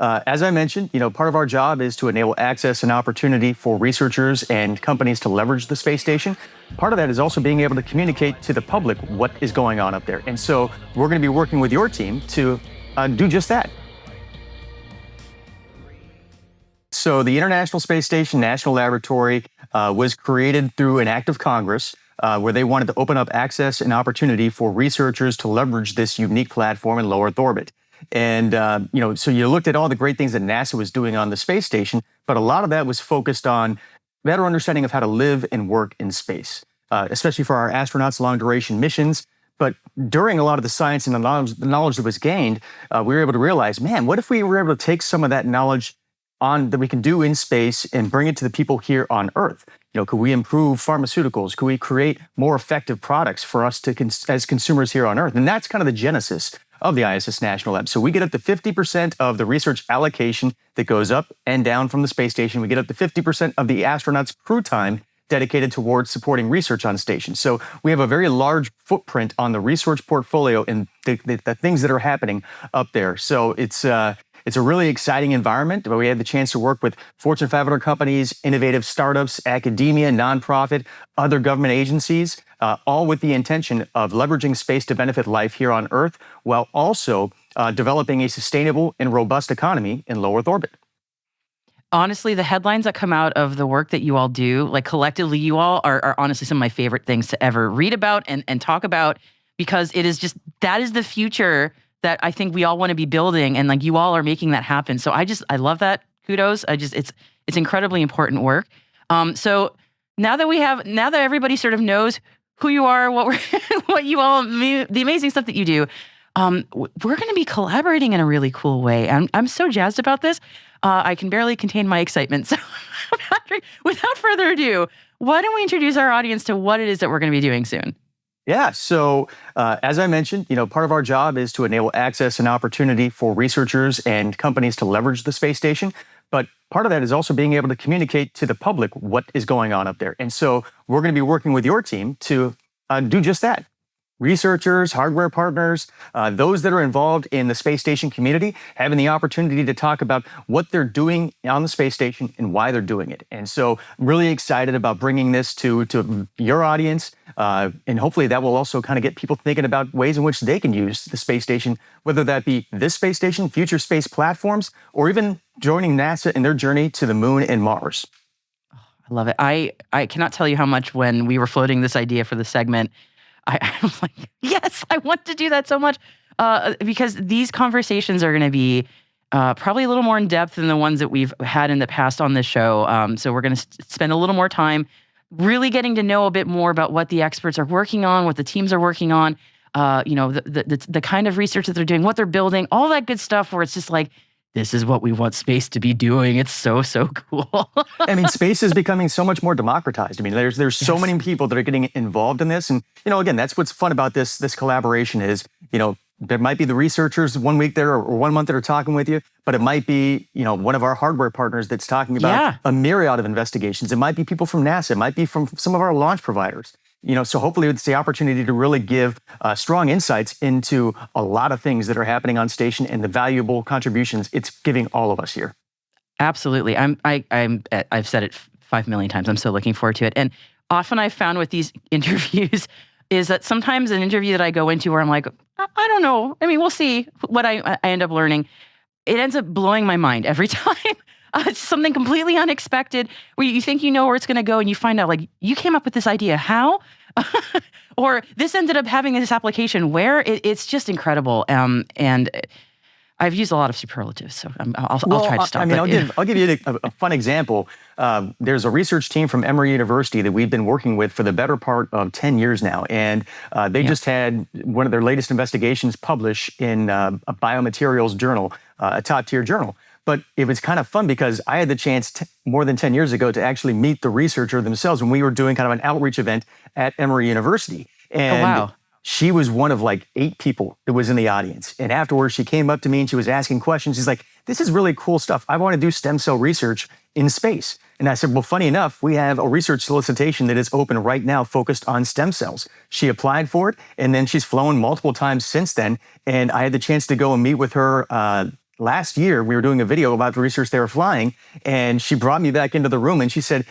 As I mentioned, part of our job is to enable access and opportunity for researchers and companies to leverage the space station. Part of that is also being able to communicate to the public what is going on up there. And so we're going to be working with your team to do just that. So the International Space Station National Laboratory was created through an act of Congress where they wanted to open up access and opportunity for researchers to leverage this unique platform in low Earth orbit. And, so you looked at all the great things that NASA was doing on the space station, but a lot of that was focused on better understanding of how to live and work in space, especially for our astronauts' long-duration missions. But during a lot of the science and the knowledge that was gained, we were able to realize, man, what if we were able to take some of that knowledge that we can do in space and bring it to the people here on Earth? Could we improve pharmaceuticals? Could we create more effective products for us to as consumers here on Earth? And that's kind of the genesis of the ISS National Lab. So we get up to 50% of the research allocation that goes up and down from the space station. We get up to 50% of the astronauts' crew time dedicated towards supporting research on station. So we have a very large footprint on the research portfolio and the things that are happening up there. So it's a really exciting environment where we had the chance to work with Fortune 500 companies, innovative startups, academia, nonprofit, other government agencies, all with the intention of leveraging space to benefit life here on Earth, while also developing a sustainable and robust economy in low Earth orbit. Honestly, the headlines that come out of the work that you all do, like collectively, you all are honestly some of my favorite things to ever read about and talk about, because it is just, that is the future that I think we all want to be building, and like you all are making that happen. So I love that. Kudos. It's incredibly important work. So now that everybody sort of knows who you are, what you all, the amazing stuff that you do, we're going to be collaborating in a really cool way. I'm so jazzed about this. I can barely contain my excitement. So Patrick, without further ado, why don't we introduce our audience to what it is that we're going to be doing soon? Yeah, so as I mentioned, part of our job is to enable access and opportunity for researchers and companies to leverage the space station. But part of that is also being able to communicate to the public what is going on up there. And so we're going to be working with your team to do just that. Researchers, hardware partners, those that are involved in the space station community, having the opportunity to talk about what they're doing on the space station and why they're doing it. And so I'm really excited about bringing this to your audience. And hopefully that will also kind of get people thinking about ways in which they can use the space station, whether that be this space station, future space platforms, or even joining NASA in their journey to the moon and Mars. I love it. I cannot tell you how much when we were floating this idea for the segment, I was like, yes, I want to do that so much, because these conversations are going to be probably a little more in depth than the ones that we've had in the past on this show. So we're going to spend a little more time really getting to know a bit more about what the experts are working on, what the teams are working on, the kind of research that they're doing, what they're building, all that good stuff where it's just like, this is what we want space to be doing. It's so cool. I mean, space is becoming so much more democratized. I mean, there's so many people that are getting involved in this. And, again, that's what's fun about this collaboration is, there might be the researchers 1 week there or 1 month that are talking with you, but it might be, one of our hardware partners that's talking about a myriad of investigations. It might be people from NASA. It might be from some of our launch providers. So hopefully it's the opportunity to really give strong insights into a lot of things that are happening on station and the valuable contributions it's giving all of us here. Absolutely. I've said it 5 million times. I'm so looking forward to it. And often I've found with these interviews is that sometimes an interview that I go into where I'm like, I don't know. I mean, we'll see what I end up learning. It ends up blowing my mind every time. It's something completely unexpected where you think you know where it's going to go and you find out like you came up with this idea. How? Or this ended up having this application where it's just incredible. And I've used a lot of superlatives, so I'll try to stop. I mean, I'll give you a fun example. There's a research team from Emory University that we've been working with for the better part of 10 years now. And they just had one of their latest investigations published in a biomaterials journal, a top-tier journal. But it was kind of fun because I had the chance more than 10 years ago to actually meet the researcher themselves when we were doing kind of an outreach event at Emory University. And she was one of like 8 people that was in the audience. And afterwards, she came up to me and she was asking questions. She's like, this is really cool stuff. I want to do stem cell research in space. And I said, well, funny enough, we have a research solicitation that is open right now focused on stem cells. She applied for it, and then she's flown multiple times since then. And I had the chance to go and meet with her last year we were doing a video about the research they were flying, and she brought me back into the room and she said,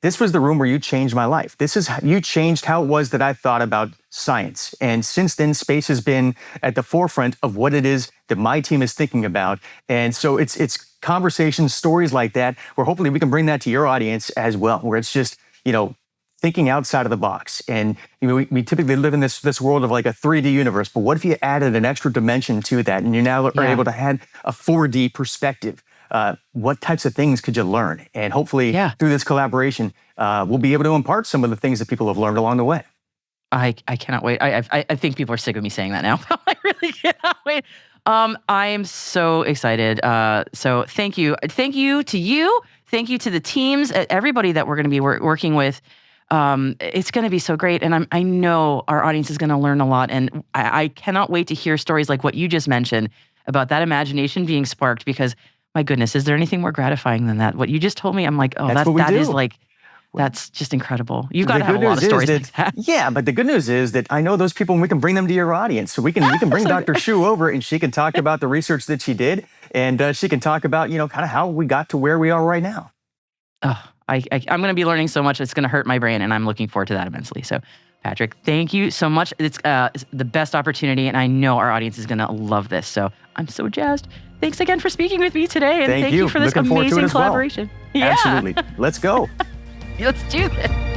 "This was the room where you changed my life. You changed how it was that I thought about science." And since then, space has been at the forefront of what it is that my team is thinking about. And so it's conversations, stories like that, where hopefully we can bring that to your audience as well, where it's just, thinking outside of the box. And we typically live in this world of like a 3D universe, but what if you added an extra dimension to that and you now are able to have a 4D perspective? What types of things could you learn? And hopefully through this collaboration, we'll be able to impart some of the things that people have learned along the way. I cannot wait. I think people are sick of me saying that now. I really cannot wait. I am so excited. So thank you. Thank you to you. Thank you to the teams, everybody that we're going to be working with. It's going to be so great. And I know our audience is going to learn a lot. And I cannot wait to hear stories like what you just mentioned about that imagination being sparked, because my goodness, is there anything more gratifying than that? What you just told me, I'm like, oh, that's just incredible. You've got to have a lot of stories like that. Yeah, but the good news is that I know those people and we can bring them to your audience. So we can bring Dr. Shu over and she can talk about the research that she did. And she can talk about, kind of how we got to where we are right now. Oh, I'm going to be learning so much. It's going to hurt my brain, and I'm looking forward to that immensely. So, Patrick, thank you so much. It's the best opportunity, and I know our audience is going to love this. So I'm so jazzed. Thanks again for speaking with me today, and thank you for this amazing collaboration. Well. Yeah. Absolutely. Let's go. Let's do this.